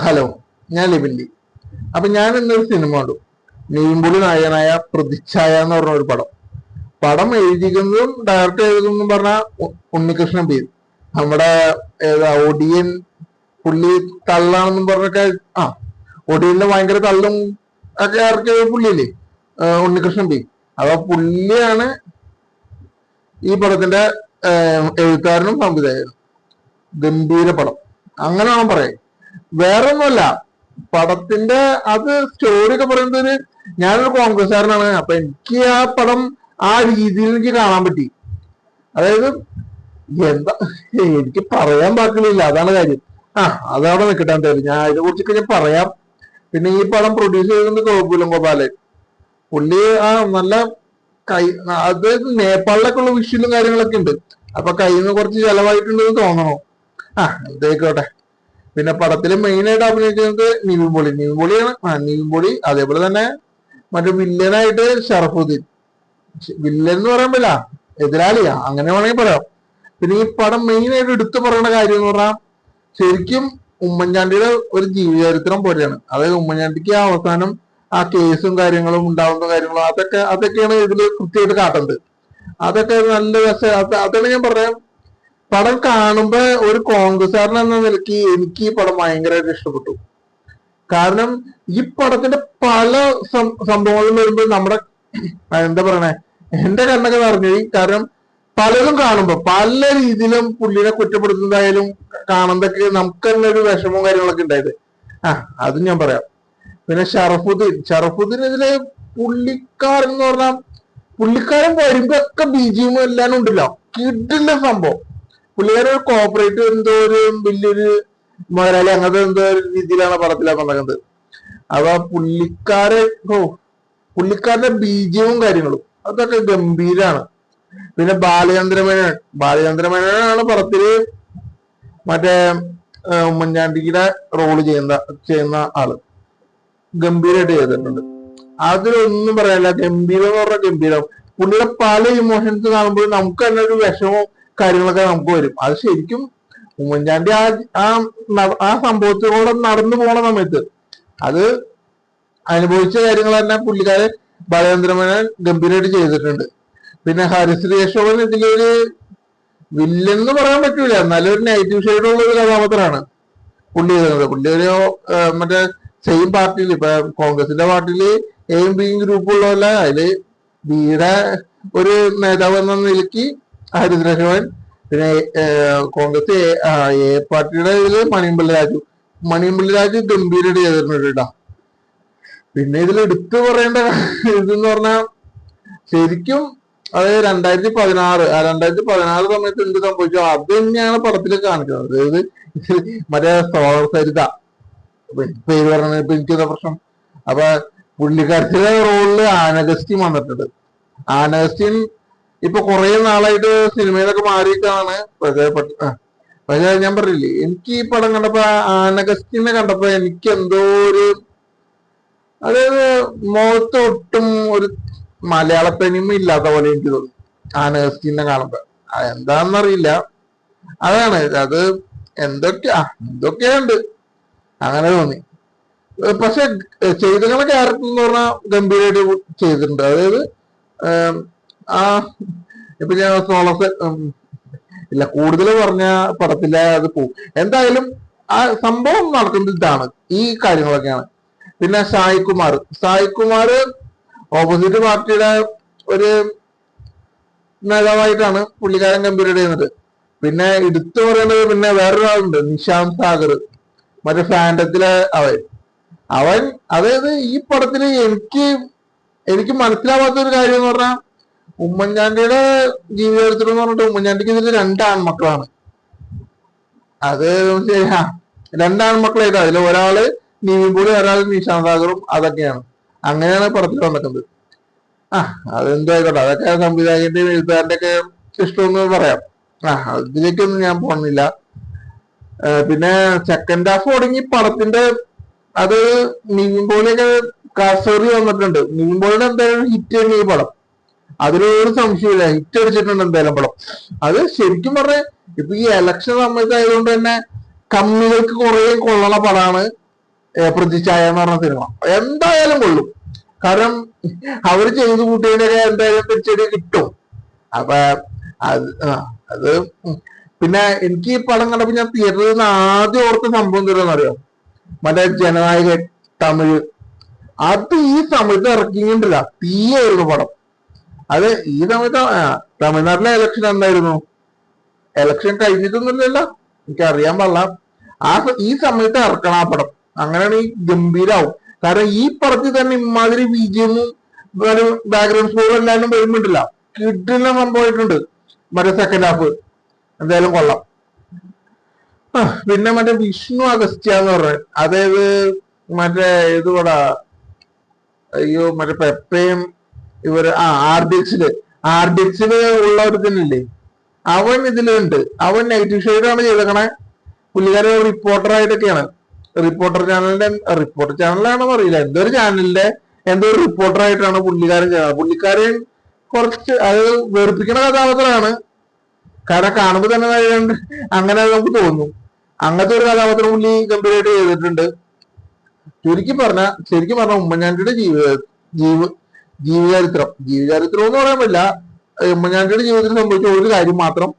Hello, ഞാൻ ലിബിൻലി. അപ്പൊ ഞാൻ ഇന്നൊരു സിനിമ കണ്ടു. നീമ്പുളി നായകനായ പ്രതിച്ഛായ എന്ന് പറഞ്ഞ ഒരു പടം. പടം എഴുതിക്കുന്നതും ഡയറക്റ്റ് എഴുതുന്നതും പറഞ്ഞ ഉണ്ണികൃഷ്ണൻ പി. നമ്മുടെ ഒടിയൻ പുള്ളി തള്ളാണെന്നും പറഞ്ഞൊക്കെ ഒടിയന്റെ ഭയങ്കര തള്ളും ഒക്കെ ഇറക്കിയ പുള്ളിയല്ലേ ഉണ്ണികൃഷ്ണൻ പി. അപ്പൊ പുള്ളിയാണ് ഈ പടത്തിന്റെ എഴുത്തുകാരനും സംവിധായകനും. ഗംഭീര പടം, അങ്ങനെ വേണം പറയാൻ. വേറെ ഒന്നുമല്ല, പടത്തിന്റെ അത് സ്റ്റോറി ഒക്കെ പറയുന്നത്, ഞാനൊരു കോൺഗ്രസ്സുകാരനാണ്. അപ്പൊ എനിക്ക് ആ പടം ആ രീതിയിൽ എനിക്ക് കാണാൻ പറ്റി. അതായത് എന്താ എനിക്ക് പറയാൻ പാടില്ല, അതാണ് കാര്യം. അതവിടെ നിൽക്കട്ടെ. എന്തായാലും ഞാൻ അതിനെ കുറിച്ചൊക്കെ ഞാൻ പറയാം. പിന്നെ ഈ പടം പ്രൊഡ്യൂസ് ചെയ്തത് ഗോകുലം ഗോപാലൻ. പുള്ളി നല്ല കൈ, അതായത് നേപ്പാളിലൊക്കെ ഉള്ള വിഷ്വലും കാര്യങ്ങളൊക്കെ ഉണ്ട്. അപ്പൊ കയ്യിൽ നിന്ന് കുറച്ച് ചെലവായിട്ടുണ്ടെന്ന് തോന്നണോ. ഇതായിക്കോട്ടെ. പിന്നെ പടത്തിൽ മെയിൻ ആയിട്ട് അഭിനയിക്കുന്നത് നിവിൻ പോളിയാണ്. നിവിൻ പോളി, അതേപോലെ തന്നെ മറ്റേ വില്ലനായിട്ട് ഷറഫുദ്ദീൻ. വില്ലൻ എന്ന് പറയുമ്പോഴല്ല, എതിരാളിയാ, അങ്ങനെ വേണമെങ്കിൽ പറയാം. പിന്നെ ഈ പടം മെയിൻ ആയിട്ട് എടുത്തു പറയുന്ന കാര്യം എന്ന് പറഞ്ഞാൽ ശരിക്കും ഉമ്മൻചാണ്ടിയുടെ ഒരു ജീവചരിത്രം പോലെയാണ്. അതായത് ഉമ്മൻചാണ്ടിക്ക് അവസാനം ആ കേസും കാര്യങ്ങളും ഉണ്ടാവുന്ന കാര്യങ്ങളും അതൊക്കെയാണ് ഇതിൽ കൃത്യമായിട്ട് കാട്ടുന്നത്. അതൊക്കെ നല്ല രസം. അതാണ് ഞാൻ പറയാം. പടം കാണുമ്പോ ഒരു കോൺഗ്രസ്സുകാരൻ എന്ന നിലയ്ക്ക് എനിക്ക് ഈ പടം ഭയങ്കരമായിട്ട് ഇഷ്ടപ്പെട്ടു. കാരണം ഈ പടത്തിന്റെ പല സംഭവങ്ങളും വരുമ്പോൾ നമ്മുടെ എന്താ പറയണേ, എന്റെ കണ്ണൊക്കെ നിറഞ്ഞുപോയി. കാരണം പലതും കാണുമ്പോ പല രീതിയിലും പുള്ളിനെ കുറ്റപ്പെടുത്തുന്നതായാലും കാണുമ്പൊക്കെ നമുക്ക് തന്നെ ഒരു വിഷമവും കാര്യങ്ങളൊക്കെ ഉണ്ടായത്. അതും ഞാൻ പറയാം. പിന്നെ ഷറഫുദ്ദീൻ ഇതില് പുള്ളിക്കാരൻ എന്ന് പറഞ്ഞാൽ പുള്ളിക്കാരൻ വരുമ്പോ ഒക്കെ ബിജിഎം എല്ലാം ഉണ്ടല്ലോ, കിട്ടില്ല സംഭവം. പുള്ളിക്കാരൻ ഒരു കോപ്പറേറ്റ് എന്തോ ഒരു വലിയൊരു മുതലാളി അങ്ങനത്തെ എന്തോ ഒരു രീതിയിലാണ് പടത്തിലൊക്കെ നടക്കുന്നത്. അപ്പൊ പുള്ളിക്കാരന്റെ ബീജിയവും കാര്യങ്ങളും അതൊക്കെ ഗംഭീരാണ്. പിന്നെ ബാലചന്ദ്രമേനോനാണ് പടത്തില് മറ്റേ ഉമ്മൻചാണ്ടിയുടെ റോള് ചെയ്യുന്ന ആള്. ഗംഭീരമായിട്ട് ചെയ്തിട്ടുണ്ട്. അതിലൊന്നും പറയാനില്ല. ഗംഭീരം എന്ന് പറഞ്ഞാൽ ഗംഭീരം. പുള്ളിയുടെ പല ഇമോഷൻസ് കാണുമ്പോൾ നമുക്ക് തന്നെ ഒരു വിഷമവും കാര്യങ്ങളൊക്കെ നമുക്ക് വരും. അത് ശരിക്കും ഉമ്മൻചാണ്ടി ആ സംഭവത്തിലൂടെ നടന്നു പോണ സമയത്ത് അത് അനുഭവിച്ച കാര്യങ്ങൾ തന്നെ പുള്ളിക്കാരൻ ബാലചന്ദ്രമേനോൻ ഗംഭീരമായിട്ട് ചെയ്തിട്ടുണ്ട്. പിന്നെ ഹരിശ്രീ അശോകൻ ഇതിലൊരു വില്ലൻ എന്ന് പറയാൻ പറ്റൂല, എന്നാലും ഒരു നെഗറ്റീവ് ഷെയ്ഡുള്ള ഒരു കഥാപാത്രമാണ് പുള്ളി ചെയ്തത്. പുള്ളി ഒരു മറ്റേ സെയിം പാർട്ടിയിൽ, ഇപ്പൊ കോൺഗ്രസിന്റെ പാർട്ടിയില് എയും ബിയും ഗ്രൂപ്പ് ഉള്ളതല്ല, അതില് ബിയുടെ ഒരു നേതാവ് എന്ന നിലയ്ക്ക് ഹരിശ്രീ അശോകൻ. പിന്നെ കോൺഗ്രസ് എ പാർട്ടിയുടെ ഇതില് മണിയമ്പിള്ളി രാജു ഗംഭീരമായിട്ട് ചെയ്തിട്ടുണ്ട് കേട്ടോ. പിന്നെ ഇതിൽ എടുത്തു പറയേണ്ട ഇതെന്ന് പറഞ്ഞാൽ ശരിക്കും അതായത് 2016 സമയത്ത് എന്ത് സംഭവിച്ചോ അത് തന്നെയാണ് പടത്തിൽ കാണിക്കുന്നത്. അതായത് മറ്റേ സോളർ സരിത പേര് പറഞ്ഞ എനിക്കെന്താ പ്രശ്നം. അപ്പൊ പുള്ളിക്കാരത്തിന്റെ റോളില് ആനഗസ്റ്റിൻ വന്നിട്ടുണ്ട്. ആനഗസ്റ്റിൻ ഇപ്പൊ കുറെ നാളായിട്ട് സിനിമയിലൊക്കെ മാറിയിട്ടാണ്. പക്ഷെ ഞാൻ പറഞ്ഞില്ലേ, എനിക്ക് ഈ പടം കണ്ടപ്പോ ആനഗസ്റ്റിനെ കണ്ടപ്പോ എനിക്ക് എന്തോ ഒരു, അതായത് മുഖത്ത് ഒട്ടും ഒരു മലയാള തനിമ ഇല്ലാത്ത പോലെ എനിക്ക് തോന്നി ആനഗസ്റ്റിനെ കാണുമ്പോ. എന്താന്നറിയില്ല, അതാണ് അത് എന്തൊക്കെയുണ്ട് അങ്ങനെ തോന്നി. പക്ഷെ ചെയ്തിട്ടുള്ള ക്യാരക്ടർ എന്ന് പറഞ്ഞാൽ ഗംഭീരമായിട്ട് ചെയ്തിട്ടുണ്ട്. അതായത് ഇപ്പൊ ഞാൻ ഇല്ല കൂടുതൽ പറഞ്ഞ പടത്തിലെ അത് പോവും. എന്തായാലും ആ സംഭവം നടക്കുന്നത് ഇതാണ്, ഈ കാര്യങ്ങളൊക്കെയാണ്. പിന്നെ സായികുമാർ ഓപ്പോസിറ്റ് പാർട്ടിയുടെ ഒരു നേതാവായിട്ടാണ് പുള്ളിക്കാരൻ ഗംഭീരമായിട്ട് ചെയ്യുന്നത്. പിന്നെ എടുത്തു പറയേണ്ടത് പിന്നെ വേറൊരാളുണ്ട്, നിശാന്ത് സാഗർ, മറ്റേ ഫാൻറ്റത്തിലെ അവൻ അതായത് ഈ പടത്തില് എനിക്ക് മനസ്സിലാവാത്ത ഒരു കാര്യം എന്ന് പറഞ്ഞാൽ ഉമ്മൻചാണ്ടിയുടെ ജീവിതത്തിൽ എന്ന് പറഞ്ഞിട്ട് ഉമ്മൻചാണ്ടിക്ക് ഇതിൽ 2 ആൺമക്കളാണ്. അത് ശരിയാ, 2 ആൺമക്കളായിട്ട് അതിൽ ഒരാള് നിവിൻ പോളി, ഒരാൾ നിശാന്ത് സാഗറും. അതൊക്കെയാണ്, അങ്ങനെയാണ് പടത്തിൽ വന്നിട്ടുണ്ട്. അതെന്തായിക്കോട്ടെ, അതൊക്കെ സംവിധായകന്റെയും എഴുത്തുകാരന്റെ ഒക്കെ ഇഷ്ടമെന്ന് പറയാം. അതിലേക്കൊന്നും ഞാൻ പോകുന്നില്ല. പിന്നെ സെക്കൻഡ് ഹാഫ് തുടങ്ങി പടത്തിന്റെ അത് നിവിൻ പോളിയൊക്കെ കസറി വന്നിട്ടുണ്ട്. നിവിൻ പോളിയുടെ എന്തായാലും ഹിറ്റ് തന്നെ ഈ പടം, അതിലൊരു സംശയമില്ല. ഹിറ്റ് അടിച്ചിട്ടുണ്ട് എന്തായാലും പടം. അത് ശരിക്കും പറഞ്ഞ ഇപ്പൊ ഈ ഇലക്ഷൻ സമയത്ത് ആയതുകൊണ്ട് തന്നെ കമ്മികൾക്ക് കുറെ കൊള്ളണ പടമാണ് പ്രതിച്ഛായ എന്ന് പറഞ്ഞ സിനിമ എന്തായാലും കൊള്ളും. കാരണം അവര് ചെയ്തു കൂട്ടിയതിനൊക്കെ എന്തായാലും തിരിച്ചടി കിട്ടും. അപ്പൊ അത് പിന്നെ എനിക്ക് ഈ പടം കണ്ടപ്പോ ഞാൻ തിയേറ്ററിൽ നിന്ന് ആദ്യം ഓർത്ത സംഭവം എന്താണെന്ന് അറിയാം, മറ്റേ ജനനായകൻ തമിഴ്, അത് ഈ സമയത്ത് ഇറക്കിയിട്ടില്ല, തീയായിരുന്നു പടം. അത് ഈ സമയത്ത് തമിഴ്നാട്ടിലെ ഇലക്ഷൻ എന്തായിരുന്നു, ഇലക്ഷൻ കഴിഞ്ഞിട്ടൊന്നുമില്ലല്ലോ, എനിക്ക് അറിയാൻ പാടില്ല. ഈ സമയത്ത് ഇറക്കണം ആ പടം, അങ്ങനെയാണ് ഈ ഗംഭീരാവും. കാരണം ഈ പടത്തിൽ തന്നെ ഇമാതിരി ബിജിഎമ്മും ബാക്ക്ഗ്രൗണ്ട് സ്കോറും എല്ലാവരും വരുമ്പോണ്ടില്ല, കിട്ടുന്ന സംഭവമായിട്ടുണ്ട് മറ്റേ സെക്കൻഡ് ഹാഫ്. എന്തായാലും കൊള്ളാം. പിന്നെ മറ്റേ വിഷ്ണു അഗസ്ത്യ എന്ന് പറഞ്ഞ, അതായത് മറ്റേ ഇത് കൂടാ, അയ്യോ മറ്റേ പെപ്പയും ഇവര് ആർഡിക്സില് ഉള്ള ഒരു തന്നെയല്ലേ, അവൻ ഇതിലുണ്ട്. അവൻ നെഗറ്റീവ് ഷെയ്ഡാണ് ചെയ്തേക്കണേ. പുള്ളിക്കാരെ റിപ്പോർട്ടറായിട്ടൊക്കെയാണ്, റിപ്പോർട്ടർ ചാനലാണെന്ന് അറിയില്ല, എന്തോ ഒരു ചാനലിന്റെ എന്തോ ഒരു റിപ്പോർട്ടറായിട്ടാണ് പുള്ളിക്കാരൻ ചെയ്യുന്നത്. പുള്ളിക്കാരൻ കുറച്ച് അത് വെറുപ്പിക്കുന്ന കഥാപാത്രമാണ്. കാരണം കാണുമ്പോൾ തന്നെ അങ്ങനെ നമുക്ക് തോന്നും. അങ്ങനത്തെ ഒരു കഥാപാത്രം പുള്ളി ഗംഭീരമായിട്ട് ചെയ്തിട്ടുണ്ട്. ശരിക്കും പറഞ്ഞ ഉമ്മൻചാണ്ടിയുടെ ജീവചരിത്രം എന്ന് പറയാൻ പറ്റില്ല, ഉമ്മൻചാണ്ടിയുടെ ജീവിതത്തിൽ സംഭവിച്ച ഒരു കാര്യം മാത്രം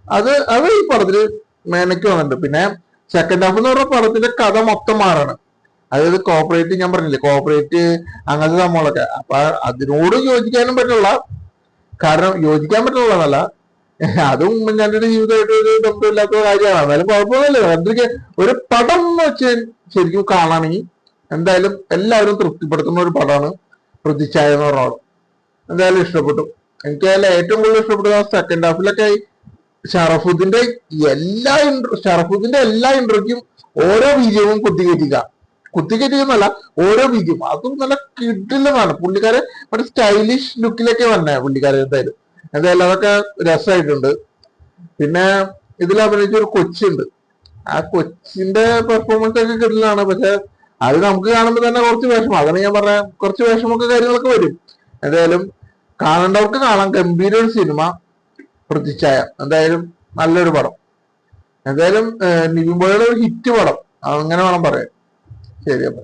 അത് ഈ പടത്തില് മേനയ്ക്ക് വന്നിട്ടുണ്ട്. പിന്നെ സെക്കൻഡ് ഹാഫ് എന്ന് പറഞ്ഞ പടത്തിന്റെ കഥ മൊത്തം മാറാണ്. അതായത് കോപ്പറേറ്റ്, ഞാൻ പറഞ്ഞില്ലേ കോപ്പറേറ്റ് അങ്ങനത്തെ സംഭവങ്ങളൊക്കെ. അപ്പൊ അതിനോട് യോജിക്കാനും പറ്റുള്ള, കാരണം യോജിക്കാൻ പറ്റുള്ളതല്ല, അതും ഉമ്മൻചാണ്ടിയുടെ ജീവിതമായിട്ട് ഒരു ബന്ധമില്ലാത്ത കാര്യമാണ്. എന്നാലും കുഴപ്പമൊന്നുമില്ല. എന്തൊക്കെ ഒരു പടം എന്ന് വെച്ചാൽ ശരിക്കും കാണാണെങ്കിൽ എന്തായാലും എല്ലാവരും തൃപ്തിപ്പെടുത്തുന്ന ഒരു പടമാണ് പ്രതിച്ഛായ എന്ന് പറഞ്ഞ പടം. എന്തായാലും ഇഷ്ടപ്പെട്ടു. എനിക്ക് അതിൽ ഏറ്റവും കൂടുതൽ ഇഷ്ടപ്പെട്ടത് സെക്കൻഡ് ഹാഫിലൊക്കെ ഷറഫുദ്ദീന്റെ എല്ലാ ഇൻട്രോയ്ക്കും ഓരോ ബീജവും കുത്തിക്കയറ്റിക്കുന്നല്ല, ഓരോ ബീജവും അതും നല്ല കിടിലമാണ്. പുള്ളിക്കാരെ മറ്റേ സ്റ്റൈലിഷ് ലുക്കിലൊക്കെ വന്നേ പുള്ളിക്കാരെ. എന്തായാലും അതൊക്കെ രസമായിട്ടുണ്ട്. പിന്നെ ഇതിൽ അഭിനയിച്ച ഒരു കൊച്ചുണ്ട്, ആ കൊച്ചിന്റെ പെർഫോമൻസ് ഒക്കെ കിടലാണ്. പക്ഷെ അത് നമുക്ക് കാണുമ്പോൾ തന്നെ കുറച്ച് വിഷമം, അതാണ് ഞാൻ പറഞ്ഞ, കുറച്ച് വിഷമമൊക്കെ കാര്യങ്ങളൊക്കെ വരും. എന്തായാലും കാണേണ്ടവർക്ക് കാണാം. ഗംഭീര ഒരു സിനിമ പ്രതിച്ഛായ, എന്തായാലും നല്ലൊരു പടം. എന്തായാലും നിവിൻ പോളിയുടെ ഒരു ഹിറ്റ് പടം അങ്ങനെ വേണം പറയാൻ. ശരി അപ്പൊ.